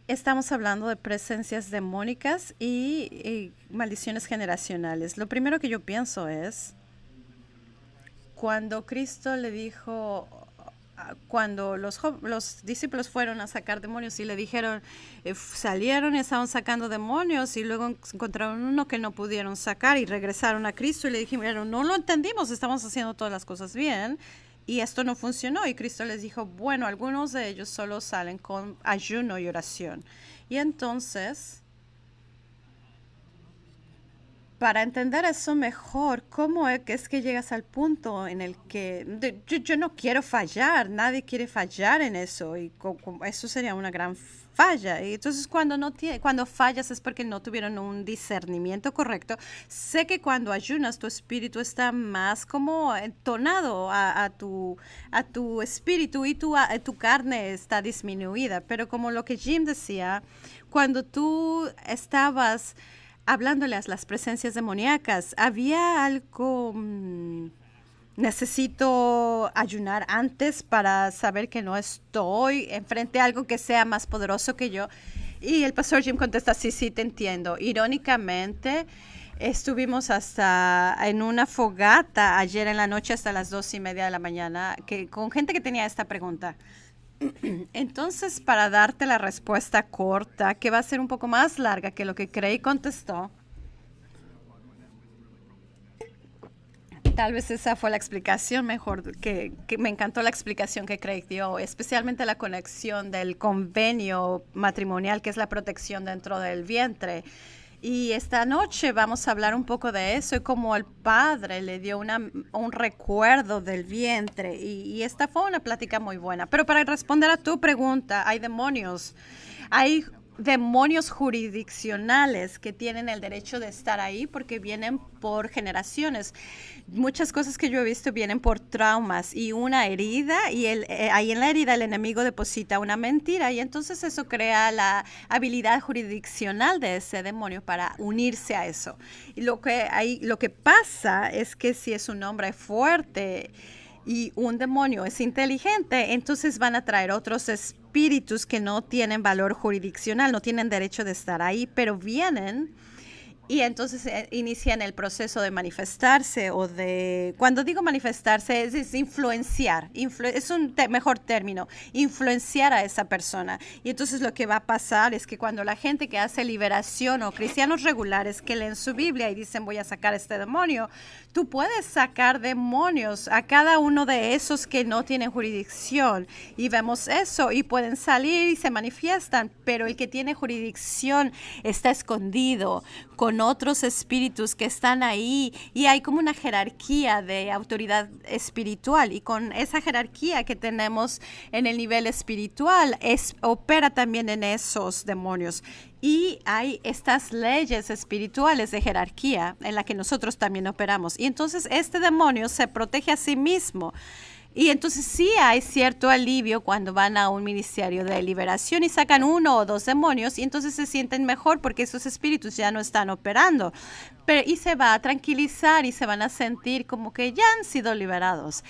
estamos hablando de presencias demónicas y maldiciones generacionales. Lo primero que yo pienso es cuando Cristo le dijo, cuando los discípulos fueron a sacar demonios y le dijeron, salieron y estaban sacando demonios y luego encontraron uno que no pudieron sacar y regresaron a Cristo y le dijeron, no lo entendimos, estamos haciendo todas las cosas bien y esto no funcionó. Y Cristo les dijo, bueno, algunos de ellos solo salen con ayuno y oración. Y entonces, para entender eso mejor, ¿cómo es que llegas al punto en el que yo no quiero fallar, nadie quiere fallar en eso y eso sería una gran falla? Y entonces cuando fallas es porque no tuvieron un discernimiento correcto. Sé que cuando ayunas tu espíritu está más como entonado a tu espíritu y tu carne está disminuida, pero como lo que Jim decía, cuando tú estabas hablándoles las presencias demoníacas, había algo, necesito ayunar antes para saber que no estoy enfrente a algo que sea más poderoso que yo. Y el pastor Jim contesta, sí, sí, te entiendo. Irónicamente, estuvimos hasta en una fogata ayer en la noche hasta las 2:30 de la mañana con gente que tenía esta pregunta. Entonces, para darte la respuesta corta, que va a ser un poco más larga que lo que Craig contestó, tal vez esa fue la explicación mejor, que me encantó la explicación que Craig dio, especialmente la conexión del convenio matrimonial, que es la protección dentro del vientre. Y esta noche vamos a hablar un poco de eso y cómo el padre le dio un recuerdo del vientre. Y esta fue una plática muy buena. Pero para responder a tu pregunta, hay demonios jurisdiccionales que tienen el derecho de estar ahí porque vienen por generaciones. Muchas cosas que yo he visto vienen por traumas y una herida y ahí en la herida el enemigo deposita una mentira y entonces eso crea la habilidad jurisdiccional de ese demonio para unirse a eso. Y lo que pasa es que si es un hombre fuerte y un demonio es inteligente, entonces van a traer otros espíritus que no tienen valor jurisdiccional, no tienen derecho de estar ahí, pero vienen y entonces inician el proceso de manifestarse cuando digo manifestarse es influenciar, es un mejor término, influenciar a esa persona. Y entonces lo que va a pasar es que cuando la gente que hace liberación o cristianos regulares que leen su Biblia y dicen voy a sacar este demonio, tú puedes sacar demonios a cada uno de esos que no tienen jurisdicción y vemos eso y pueden salir y se manifiestan, pero el que tiene jurisdicción está escondido con otros espíritus que están ahí y hay como una jerarquía de autoridad espiritual y con esa jerarquía que tenemos en el nivel espiritual opera también en esos demonios. Y hay estas leyes espirituales de jerarquía en la que nosotros también operamos. Y entonces este demonio se protege a sí mismo. Y entonces sí hay cierto alivio cuando van a un ministerio de liberación y sacan uno o dos demonios y entonces se sienten mejor porque esos espíritus ya no están operando. Y se va a tranquilizar y se van a sentir como que ya han sido liberados.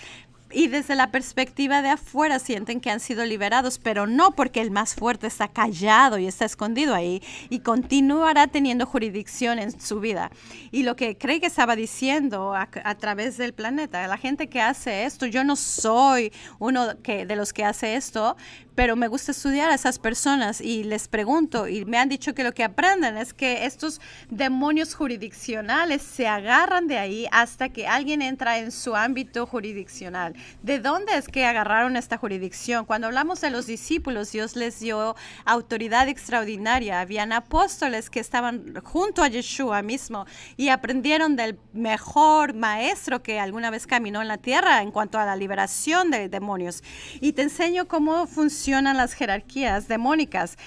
Y desde la perspectiva de afuera sienten que han sido liberados, pero no porque el más fuerte está callado y está escondido ahí y continuará teniendo jurisdicción en su vida. Y lo que Craig estaba diciendo a través del planeta, la gente que hace esto, yo no soy uno de los que hace esto, pero me gusta estudiar a esas personas y les pregunto y me han dicho que lo que aprenden es que estos demonios jurisdiccionales se agarran de ahí hasta que alguien entra en su ámbito jurisdiccional. ¿De dónde es que agarraron esta jurisdicción? Cuando hablamos de los discípulos, Dios les dio autoridad extraordinaria. Habían apóstoles que estaban junto a Yeshua mismo y aprendieron del mejor maestro que alguna vez caminó en la tierra en cuanto a la liberación de demonios. Y te enseño cómo funcionan las jerarquías demónicas.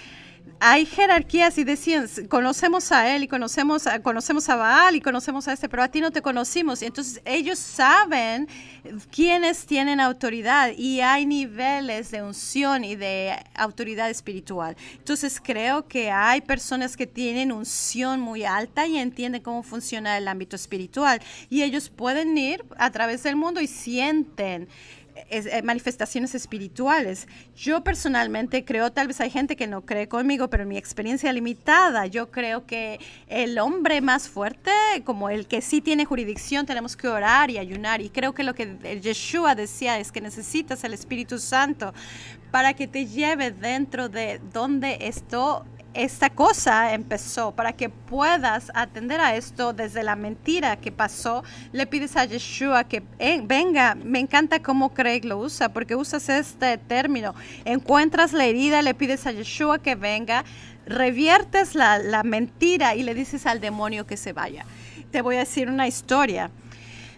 Hay jerarquías y decían, conocemos a él y conocemos a Baal y conocemos a este, pero a ti no te conocimos. Y entonces ellos saben quiénes tienen autoridad y hay niveles de unción y de autoridad espiritual. Entonces creo que hay personas que tienen unción muy alta y entienden cómo funciona el ámbito espiritual y ellos pueden ir a través del mundo y sienten manifestaciones espirituales. Yo personalmente creo, tal vez hay gente que no cree conmigo, pero en mi experiencia limitada, yo creo que el hombre más fuerte, como el que sí tiene jurisdicción, tenemos que orar y ayunar. Y creo que lo que Yeshua decía es que necesitas el Espíritu Santo para que te lleve dentro de donde esta cosa empezó, para que puedas atender a esto desde la mentira que pasó. Le pides a Yeshua que venga. Me encanta cómo Craig lo usa, porque usas este término. Encuentras la herida, le pides a Yeshua que venga, reviertes la mentira y le dices al demonio que se vaya. Te voy a decir una historia.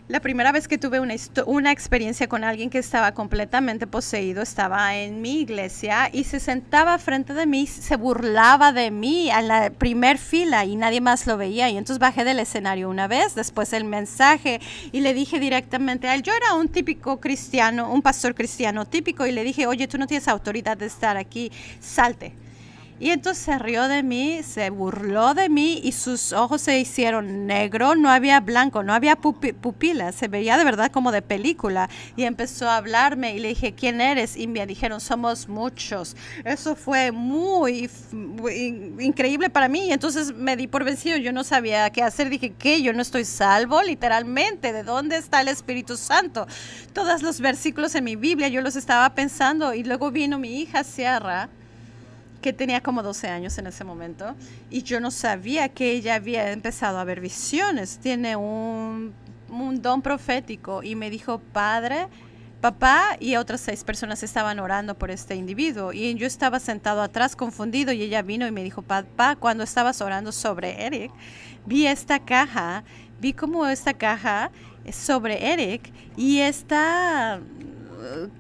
La primera vez que tuve una experiencia con alguien que estaba completamente poseído, estaba en mi iglesia y se sentaba frente de mí, se burlaba de mí en la primer fila y nadie más lo veía. Y entonces bajé del escenario una vez, después el mensaje, y le dije directamente a él, yo era un típico cristiano, un pastor cristiano típico, y le dije, oye, tú no tienes autoridad de estar aquí, salte. Y entonces se rió de mí, se burló de mí y sus ojos se hicieron negro, no había blanco, no había pupilas, se veía de verdad como de película. Y empezó a hablarme y le dije, ¿quién eres? Y me dijeron, somos muchos. Eso fue muy increíble para mí. Y entonces me di por vencido, yo no sabía qué hacer. Dije, ¿qué? Yo no estoy salvo, literalmente. ¿De dónde está el Espíritu Santo? Todos los versículos en mi Biblia yo los estaba pensando y luego vino mi hija Sierra, que tenía como 12 años en ese momento, y yo no sabía que ella había empezado a ver visiones. Tiene un don profético, y me dijo, papá y otras 6 personas estaban orando por este individuo, y yo estaba sentado atrás confundido, y ella vino y me dijo, papá, cuando estabas orando sobre Eric, vi como esta caja es sobre Eric, y está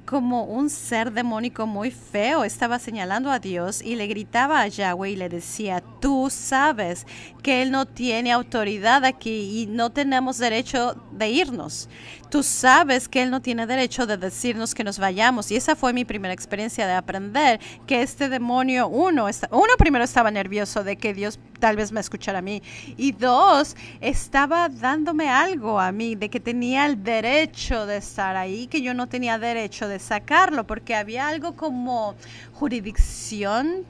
como un ser demónico muy feo estaba señalando a Dios y le gritaba a Yahweh y le decía, tú sabes que Él no tiene autoridad aquí y no tenemos derecho de irnos. Tú sabes que Él no tiene derecho de decirnos que nos vayamos. Y esa fue mi primera experiencia de aprender que este demonio, uno primero estaba nervioso de que Dios tal vez me escuchara a mí, y 2, estaba dándome algo a mí de que tenía el derecho de estar ahí, que yo no tenía derecho de sacarlo, porque había algo como jurisdicción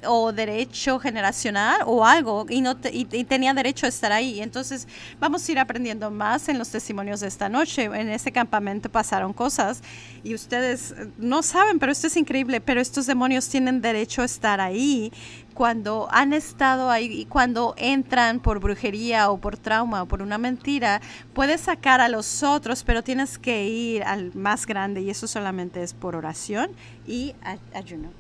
o derecho generacional o algo, y tenía derecho a estar ahí. Entonces vamos a ir aprendiendo más en los testimonios de esta noche. En ese campamento pasaron cosas y ustedes no saben, pero esto es increíble, pero estos demonios tienen derecho a estar ahí cuando han estado ahí, y cuando entran por brujería o por trauma o por una mentira. Puedes sacar a los otros, pero tienes que ir al más grande, y eso solamente es por oración y ayuno.